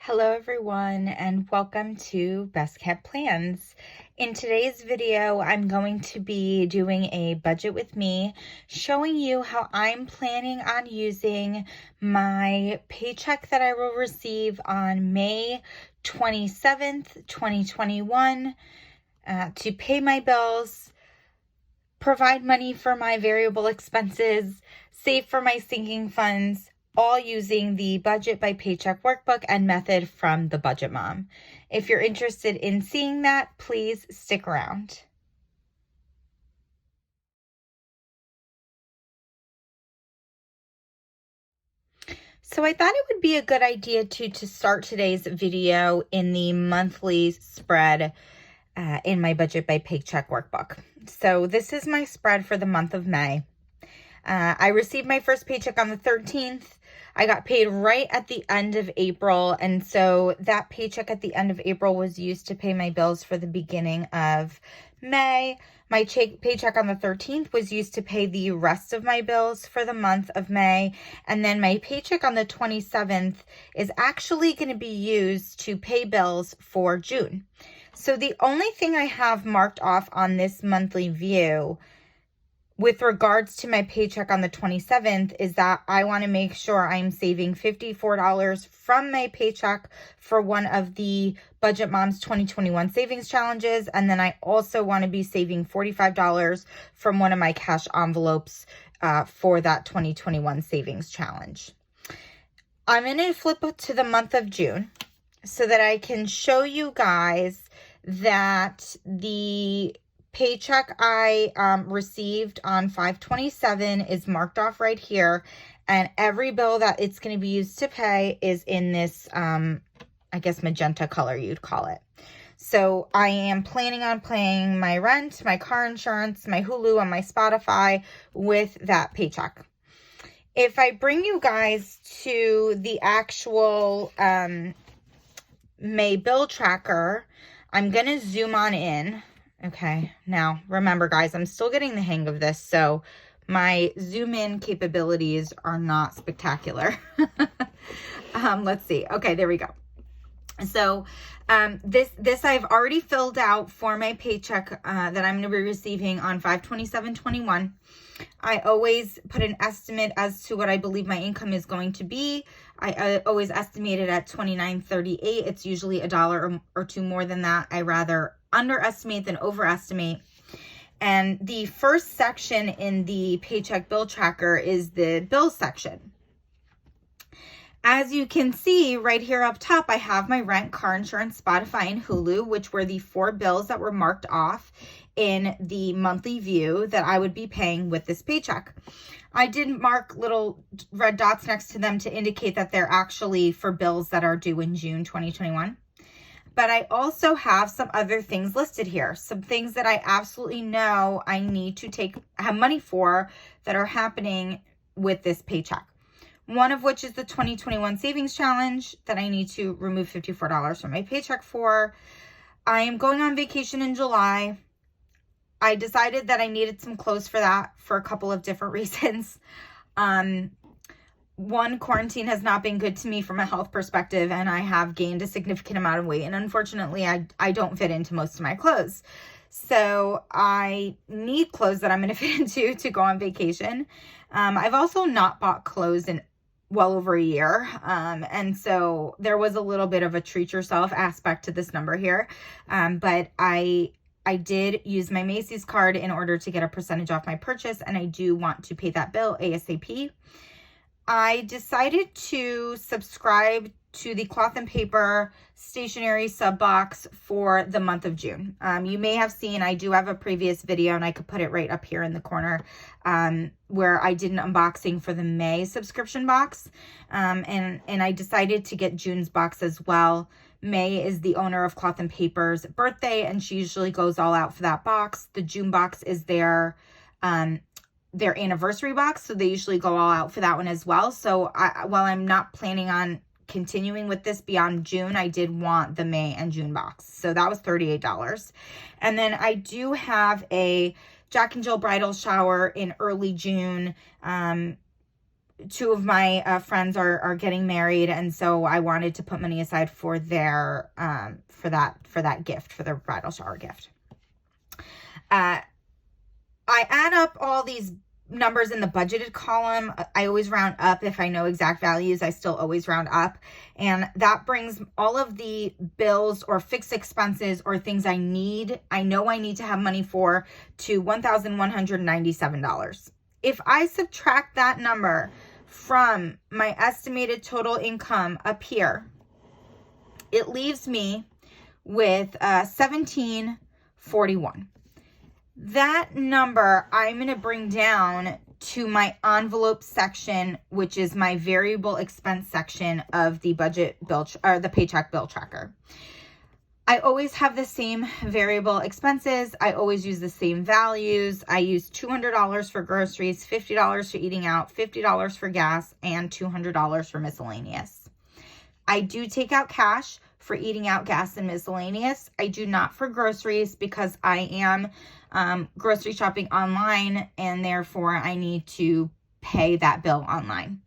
Hello everyone and welcome to Best Kept Plans. In today's video, I'm going to be doing a budget with me, showing you how I'm planning on using my paycheck that I will receive on May 27th, 2021 to pay my bills, provide money for my variable expenses, save for my sinking funds, all using the Budget by Paycheck Workbook and method from the Budget Mom. If you're interested in seeing that, please stick around. So I thought it would be a good idea to start today's video in the monthly spread in my Budget by Paycheck Workbook. So this is my spread for the month of May. I received my first paycheck on the 13th. I got paid right at the end of April, and so that paycheck at the end of April was used to pay my bills for the beginning of May. My paycheck on the 13th was used to pay the rest of my bills for the month of May, and then my paycheck on the 27th is actually going to be used to pay bills for June. So the only thing I have marked off on this monthly view with regards to my paycheck on the 27th is that I want to make sure I'm saving $54 from my paycheck for one of the Budget Mom's 2021 savings challenges. And then I also want to be saving $45 from one of my cash envelopes for that 2021 savings challenge. I'm going to flip to the month of June so that I can show you guys that the paycheck I received on 5/27 is marked off right here, and every bill that it's going to be used to pay is in this, I guess, magenta color you'd call it. So I am planning on paying my rent, my car insurance, my Hulu, and my Spotify with that paycheck. If I bring you guys to the actual May bill tracker, I'm going to zoom on in. Okay, now remember guys, I'm still getting the hang of this, so my zoom in capabilities are not spectacular. Let's see. Okay, there we go. So this I've already filled out for my paycheck that I'm going to be receiving on 5/27/21. I always put an estimate as to what I believe my income is going to be. I always estimate it at $29.38. It's usually $1 or $2 more than that. I rather underestimate than overestimate. And the first section in the paycheck bill tracker is the bill section. As you can see right here up top, I have my rent, car insurance, Spotify, and Hulu, which were the 4 bills that were marked off in the monthly view that I would be paying with this paycheck. I did mark little red dots next to them to indicate that they're actually for bills that are due in June 2021. But I also have some other things listed here, some things that I absolutely know I need to have money for that are happening with this paycheck. One of which is the 2021 savings challenge that I need to remove $54 from my paycheck for. I am going on vacation in July. I decided that I needed some clothes for that for a couple of different reasons. One, quarantine has not been good to me from a health perspective, and I have gained a significant amount of weight, and unfortunately I don't fit into most of my clothes. So I need clothes that I'm going to fit into to go on vacation. I've also not bought clothes in well over a year. And so there was a little bit of a treat yourself aspect to this number here. But I did use my Macy's card in order to get a percentage off my purchase, and I do want to pay that bill ASAP. I decided to subscribe to the cloth and paper stationery sub box for the month of June. You may have seen I do have a previous video, and I could put it right up here in the corner, where I did an unboxing for the May subscription box. And I decided to get June's box as well. May is the owner of Cloth and Paper's birthday, and she usually goes all out for that box. The June box is their anniversary box, so they usually go all out for that one as well. So while I'm not planning on continuing with this beyond June, I did want the May and June box. So that was $38. And then I do have a Jack and Jill bridal shower in early June two of my friends are getting married, and so I wanted to put money aside for their for that gift, for their bridal shower gift. I add up all these numbers in the budgeted column. I always round up. If I know exact values, I still always round up. And that brings all of the bills or fixed expenses or things I know I need to have money for, to $1,197. If I subtract that number from my estimated total income up here, it leaves me with $1,741. That number I'm going to bring down to my envelope section, which is my variable expense section of the budget bill or the paycheck bill tracker. I always have the same variable expenses. I always use the same values. I use $200 for groceries, $50 for eating out, $50 for gas, and $200 for miscellaneous. I do take out cash for eating out, gas, and miscellaneous. I do not for groceries because I am grocery shopping online, and therefore I need to pay that bill online.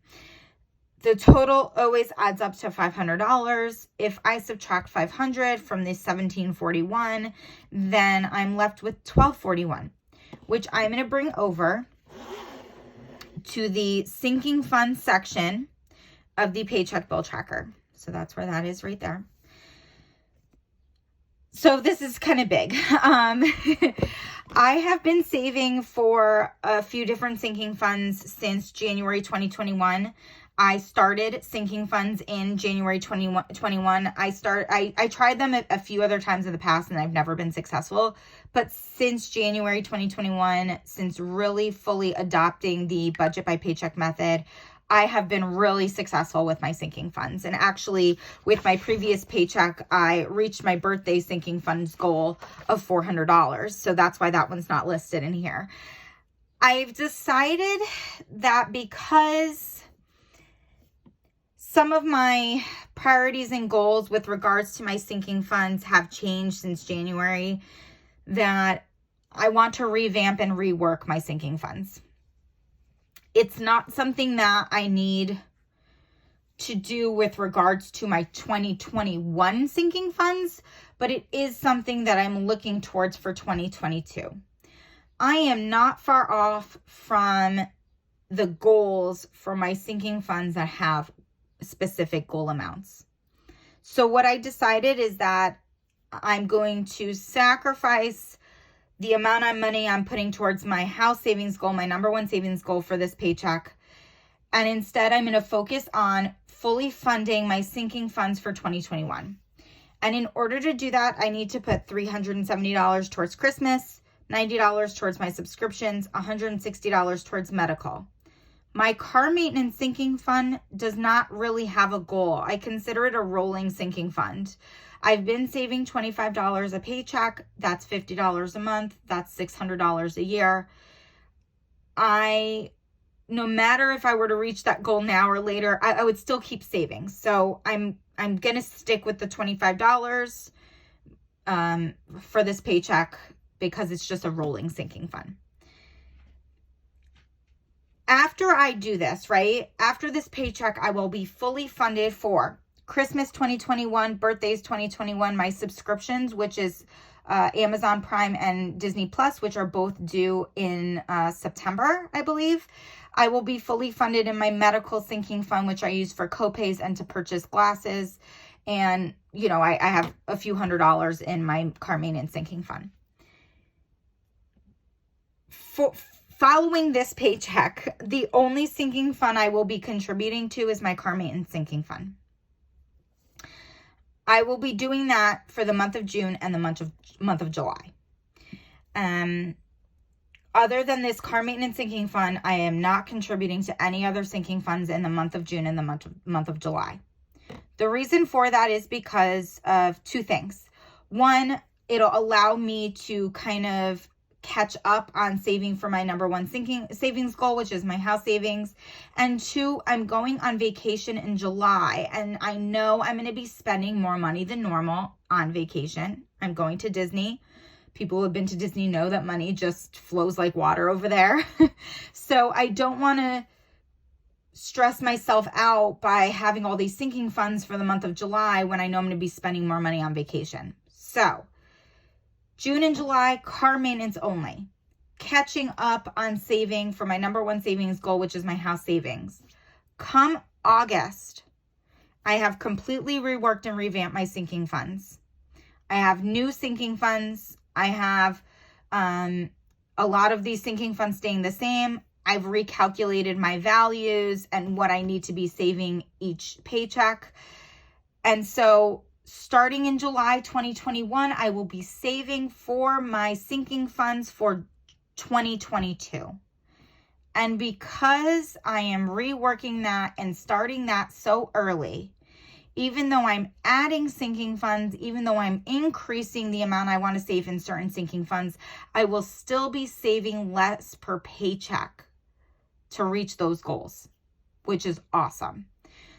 The total always adds up to $500. If I subtract $500 from the $1,741, then I'm left with $1,241, which I'm going to bring over to the sinking fund section of the paycheck bill tracker. So that's where that is right there. So this is kind of big. I have been saving for a few different sinking funds since January 2021. I started sinking funds in January 2021. I tried them a few other times in the past, and I've never been successful. But since January 2021, since really fully adopting the budget by paycheck method, I have been really successful with my sinking funds. And actually, with my previous paycheck, I reached my birthday sinking funds goal of $400. So that's why that one's not listed in here. I've decided that because some of my priorities and goals with regards to my sinking funds have changed since January, that I want to revamp and rework my sinking funds. It's not something that I need to do with regards to my 2021 sinking funds, but it is something that I'm looking towards for 2022. I am not far off from the goals for my sinking funds that have specific goal amounts. So what I decided is that I'm going to sacrifice the amount of money I'm putting towards my house savings goal, my number one savings goal for this paycheck. And instead, I'm going to focus on fully funding my sinking funds for 2021. And in order to do that, I need to put $370 towards Christmas, $90 towards my subscriptions, $160 towards medical. My car maintenance sinking fund does not really have a goal. I consider it a rolling sinking fund. I've been saving $25 a paycheck. That's $50 a month. That's $600 a year. No matter if I were to reach that goal now or later, I would still keep saving. So I'm going to stick with the $25 for this paycheck because it's just a rolling sinking fund. After I do this, right? After this paycheck, I will be fully funded for Christmas 2021, birthdays 2021, my subscriptions, which is Amazon Prime and Disney Plus, which are both due in September, I believe. I will be fully funded in my medical sinking fund, which I use for copays and to purchase glasses. And, you know, I have a few $100s in my car maintenance sinking fund. Following this paycheck, the only sinking fund I will be contributing to is my car maintenance sinking fund. I will be doing that for the month of June and the month of July. Other than this car maintenance sinking fund, I am not contributing to any other sinking funds in the month of June and the month of July. The reason for that is because of two things. One, it'll allow me to kind of catch up on saving for my number one savings goal, which is my house savings. And two, I'm going on vacation in July, and I know I'm going to be spending more money than normal on vacation. I'm going to Disney. People who have been to Disney know that money just flows like water over there. So I don't want to stress myself out by having all these sinking funds for the month of July when I know I'm going to be spending more money on vacation. So June and July, car maintenance only. Catching up on saving for my number one savings goal, which is my house savings. Come August, I have completely reworked and revamped my sinking funds. I have new sinking funds. I have a lot of these sinking funds staying the same. I've recalculated my values and what I need to be saving each paycheck. And so starting in July 2021, I will be saving for my sinking funds for 2022. And because I am reworking that and starting that so early, even though I'm adding sinking funds, even though I'm increasing the amount I want to save in certain sinking funds, I will still be saving less per paycheck to reach those goals, which is awesome.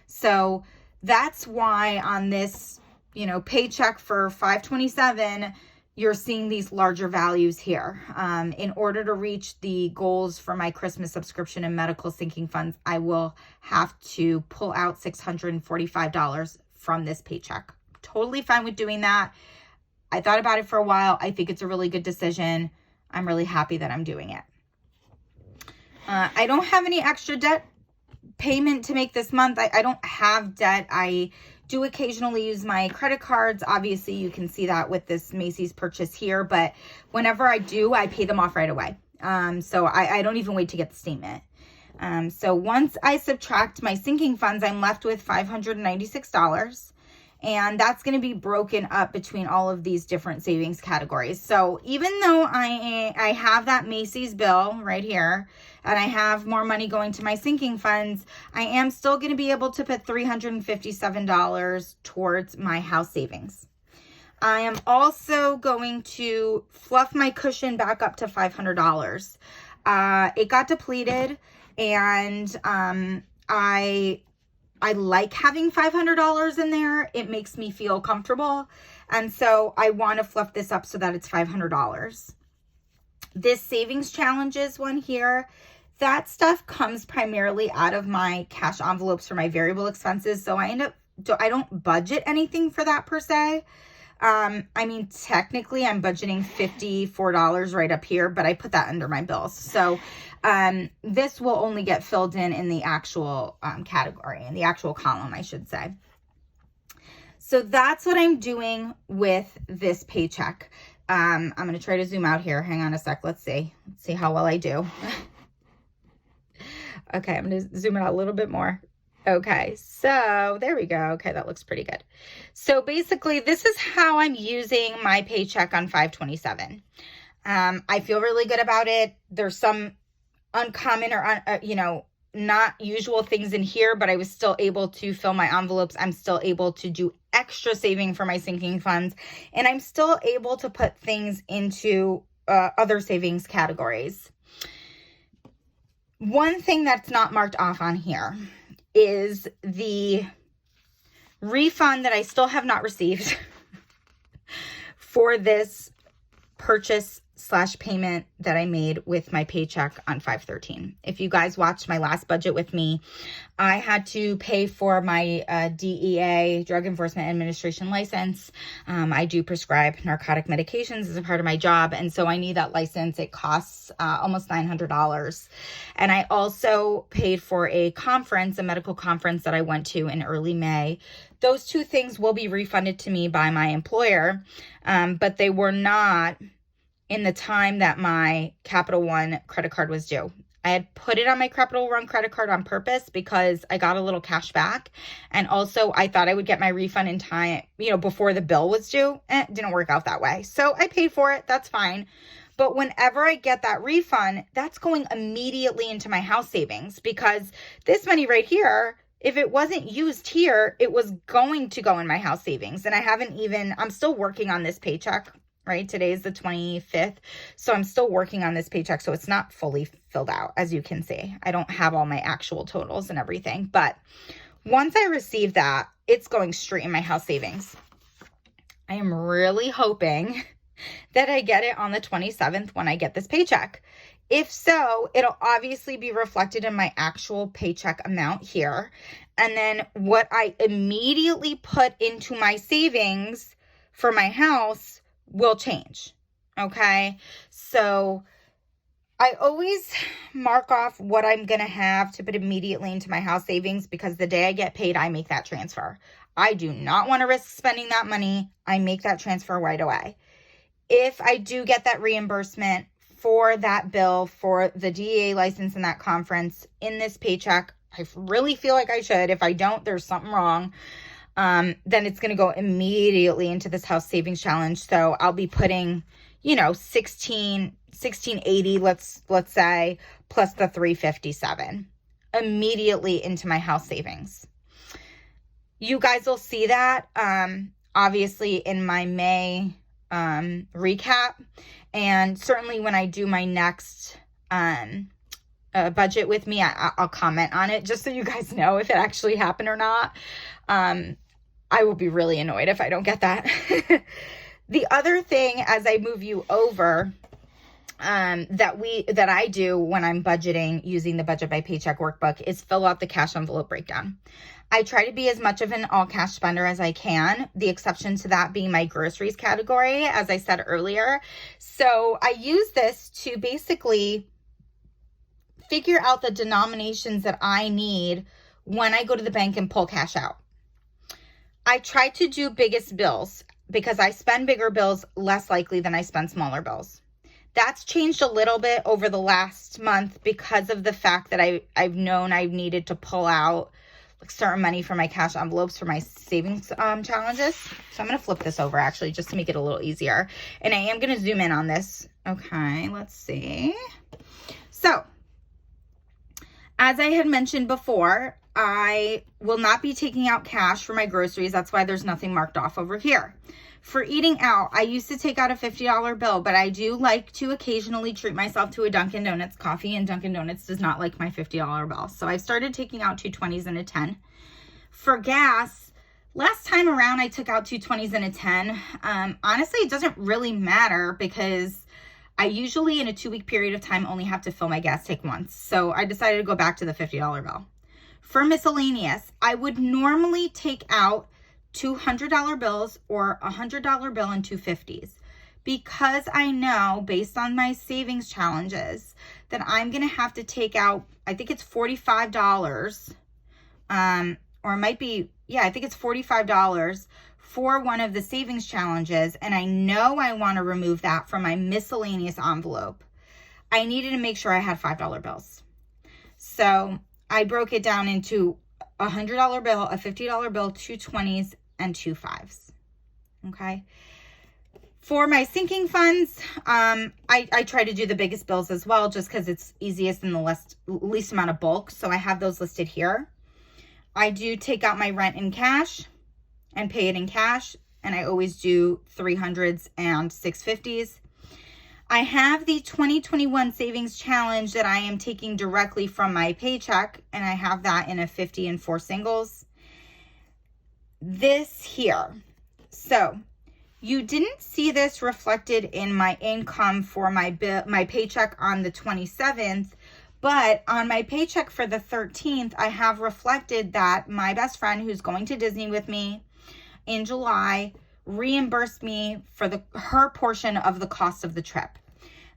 So that's why on this, paycheck for 527, you're seeing these larger values here. In order to reach the goals for my Christmas subscription and medical sinking funds, I will have to pull out $645 from this paycheck. Totally fine with doing that. I thought about it for a while. I think it's a really good decision. I'm really happy that I'm doing it. I don't have any extra debt payment to make this month. I don't have debt. I do occasionally use my credit cards. Obviously, you can see that with this Macy's purchase here, but whenever I do, I pay them off right away. So I don't even wait to get the statement. So once I subtract my sinking funds, I'm left with $596. And that's going to be broken up between all of these different savings categories. So even though I have that Macy's bill right here, and I have more money going to my sinking funds, I am still going to be able to put $357 towards my house savings. I am also going to fluff my cushion back up to $500. It got depleted, and I like having $500 in there. It makes me feel comfortable. And so I want to fluff this up so that it's $500. This savings challenges one here, that stuff comes primarily out of my cash envelopes for my variable expenses. So I don't budget anything for that per se. Technically I'm budgeting $54 right up here, but I put that under my bills. So this will only get filled in the actual category, in the actual column, I should say. So that's what I'm doing with this paycheck. I'm going to try to zoom out here. Hang on a sec. Let's see how well I do. Okay, I'm going to zoom it out a little bit more. Okay, so there we go. Okay, that looks pretty good. So basically, this is how I'm using my paycheck on 527. I feel really good about it. There's some uncommon or, not usual things in here, but I was still able to fill my envelopes. I'm still able to do extra saving for my sinking funds, and I'm still able to put things into other savings categories. One thing that's not marked off on here is the refund that I still have not received for this purchase/payment that I made with my paycheck on 5/13. If you guys watched my last budget with me, I had to pay for my DEA, Drug Enforcement Administration license. I do prescribe narcotic medications as a part of my job, and so I need that license. It costs almost $900. And I also paid for a medical conference that I went to in early May. Those two things will be refunded to me by my employer, but they were not in the time that my Capital One credit card was due. I had put it on my Capital One credit card on purpose because I got a little cash back. And also I thought I would get my refund in time, before the bill was due. It didn't work out that way. So I paid for it. That's fine. But whenever I get that refund, that's going immediately into my house savings, because this money right here, if it wasn't used here, it was going to go in my house savings. And I'm still working on this paycheck. Right? Today is the 25th. So I'm still working on this paycheck. So it's not fully filled out, as you can see. I don't have all my actual totals and everything. But once I receive that, it's going straight in my house savings. I am really hoping that I get it on the 27th when I get this paycheck. If so, it'll obviously be reflected in my actual paycheck amount here. And then what I immediately put into my savings for my house will change. Okay. So I always mark off what I'm going to have to put immediately into my house savings, because the day I get paid, I make that transfer. I do not want to risk spending that money. I make that transfer right away. If I do get that reimbursement for that bill for the DEA license and that conference in this paycheck, I really feel like I should. If I don't, there's something wrong. Then it's going to go immediately into this house savings challenge. So I'll be putting, $1680, let's say, plus the $357 immediately into my house savings. You guys will see that, obviously in my May, recap, and certainly when I do my next, budget with me, I'll comment on it just so you guys know if it actually happened or not. I will be really annoyed if I don't get that. The other thing, as I move you over, that I do when I'm budgeting using the Budget by Paycheck workbook is fill out the cash envelope breakdown. I try to be as much of an all cash spender as I can, the exception to that being my groceries category, as I said earlier. So I use this to basically figure out the denominations that I need when I go to the bank and pull cash out. I try to do biggest bills because I spend bigger bills less likely than I spend smaller bills. That's changed a little bit over the last month because of the fact that I've known I've needed to pull out certain money for my cash envelopes for my savings challenges. So I'm going to flip this over actually just to make it a little easier. And I am going to zoom in on this. Okay, let's see. So as I had mentioned before, I will not be taking out cash for my groceries. That's why there's nothing marked off over here. For eating out, I used to take out a $50 bill, but I do like to occasionally treat myself to a Dunkin' Donuts coffee, and Dunkin' Donuts does not like my $50 bill. So I've started taking out 2 20s and a 10. For gas, last time around I took out 2 20s and a 10. Honestly, it doesn't really matter because I usually in a 2-week period of time only have to fill my gas tank once. So I decided to go back to the $50 bill. For miscellaneous, I would normally take out $200 bills or a $100 bill and 2 50s, because I know based on my savings challenges that I'm going to have to take out, I think it's $45, or it might be, I think it's $45 for one of the savings challenges. And I know I want to remove that from my miscellaneous envelope. I needed to make sure I had $5 bills. So I broke it down into a $100 bill, a $50 bill, 2 20s, and 2 5s. Okay. For my sinking funds, I try to do the biggest bills as well, just because it's easiest and the least amount of bulk. So I have those listed here. I do take out my rent in cash and pay it in cash. And I always do 300s and 650s. I have the 2021 savings challenge that I am taking directly from my paycheck, and I have that in a 50 and 4 singles. This here. So you didn't see this reflected in my income for my paycheck on the 27th, but on my paycheck for the 13th, I have reflected that my best friend who's going to Disney with me in July reimbursed me for her portion of the cost of the trip.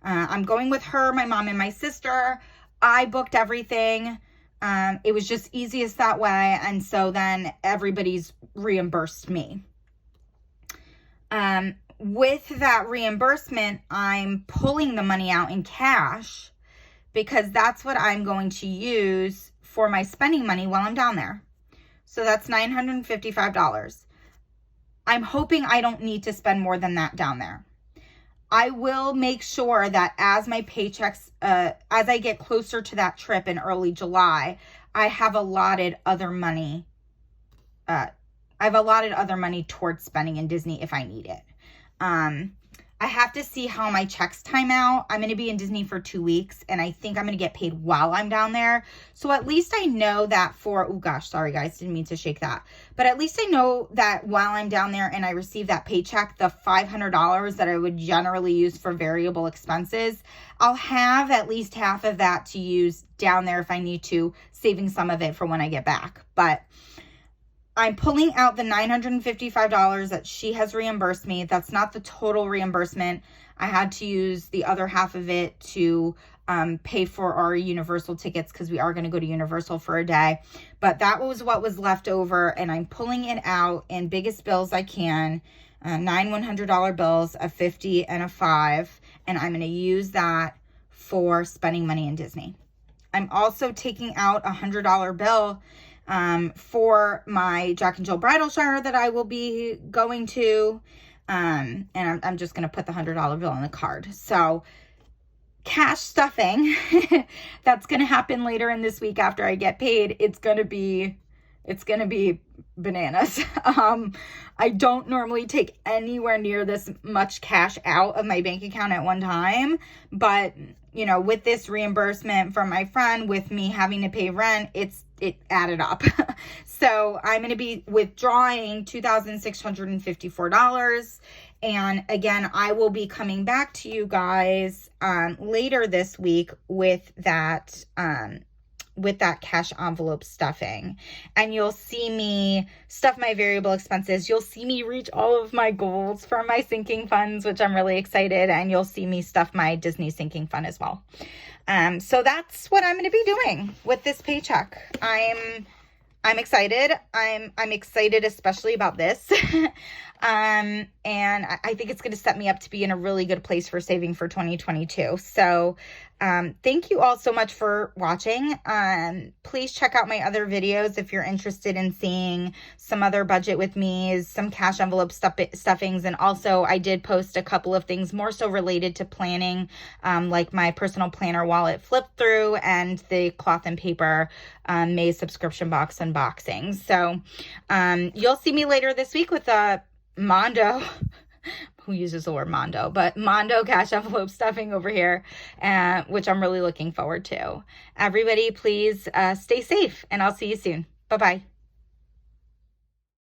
I'm going with her, my mom, and my sister. I booked everything. It was just easiest that way. And so then everybody's reimbursed me. With that reimbursement, I'm pulling the money out in cash because that's what I'm going to use for my spending money while I'm down there. So that's $955. I'm hoping I don't need to spend more than that down there. I will make sure that as my paychecks, as I get closer to that trip in early July, I have allotted other money. I've allotted other money towards spending in Disney if I need it. I I have to see how my checks time out. I'm going to be in Disney for 2 weeks, and I think I'm going to get paid while I'm down there. So at least I know that for, oh gosh, sorry guys, didn't mean to shake that. But at least I know that while I'm down there and I receive that paycheck, the $500 that I would generally use for variable expenses, I'll have at least half of that to use down there if I need to, saving some of it for when I get back. But I'm pulling out the $955 that she has reimbursed me. That's not the total reimbursement. I had to use the other half of it to pay for our Universal tickets because we are going to go to Universal for a day. But that was what was left over, and I'm pulling it out in biggest bills I can, 9 $100 bills, a 50 and a 5, and I'm going to use that for spending money in Disney. I'm also taking out a $100 bill for my Jack and Jill bridal shower that I will be going to. And I'm just going to put the $100 bill on the card. So cash stuffing, that's going to happen later in this week after I get paid. It's going to be bananas. I don't normally take anywhere near this much cash out of my bank account at one time, but you know, with this reimbursement from my friend, with me having to pay rent, it added up. So I'm going to be withdrawing $2,654. And again, I will be coming back to you guys later this week with that cash envelope stuffing, and you'll see me stuff my variable expenses. You'll see me reach all of my goals for my sinking funds, which I'm really excited, and you'll see me stuff my Disney sinking fund as well. So that's what I'm going to be doing with this paycheck. I'm excited. I'm excited, especially about this. And I think it's going to set me up to be in a really good place for saving for 2022. So, thank you all so much for watching. Please check out my other videos if you're interested in seeing some other budget with me, some cash envelope stuffings. And also I did post a couple of things more so related to planning, like my personal planner wallet flip through and the cloth and paper, May subscription box unboxing. So, you'll see me later this week with a Mondo, who uses the word Mondo, but Mondo cash envelope stuffing over here, which I'm really looking forward to. Everybody, please stay safe, and I'll see you soon. Bye-bye.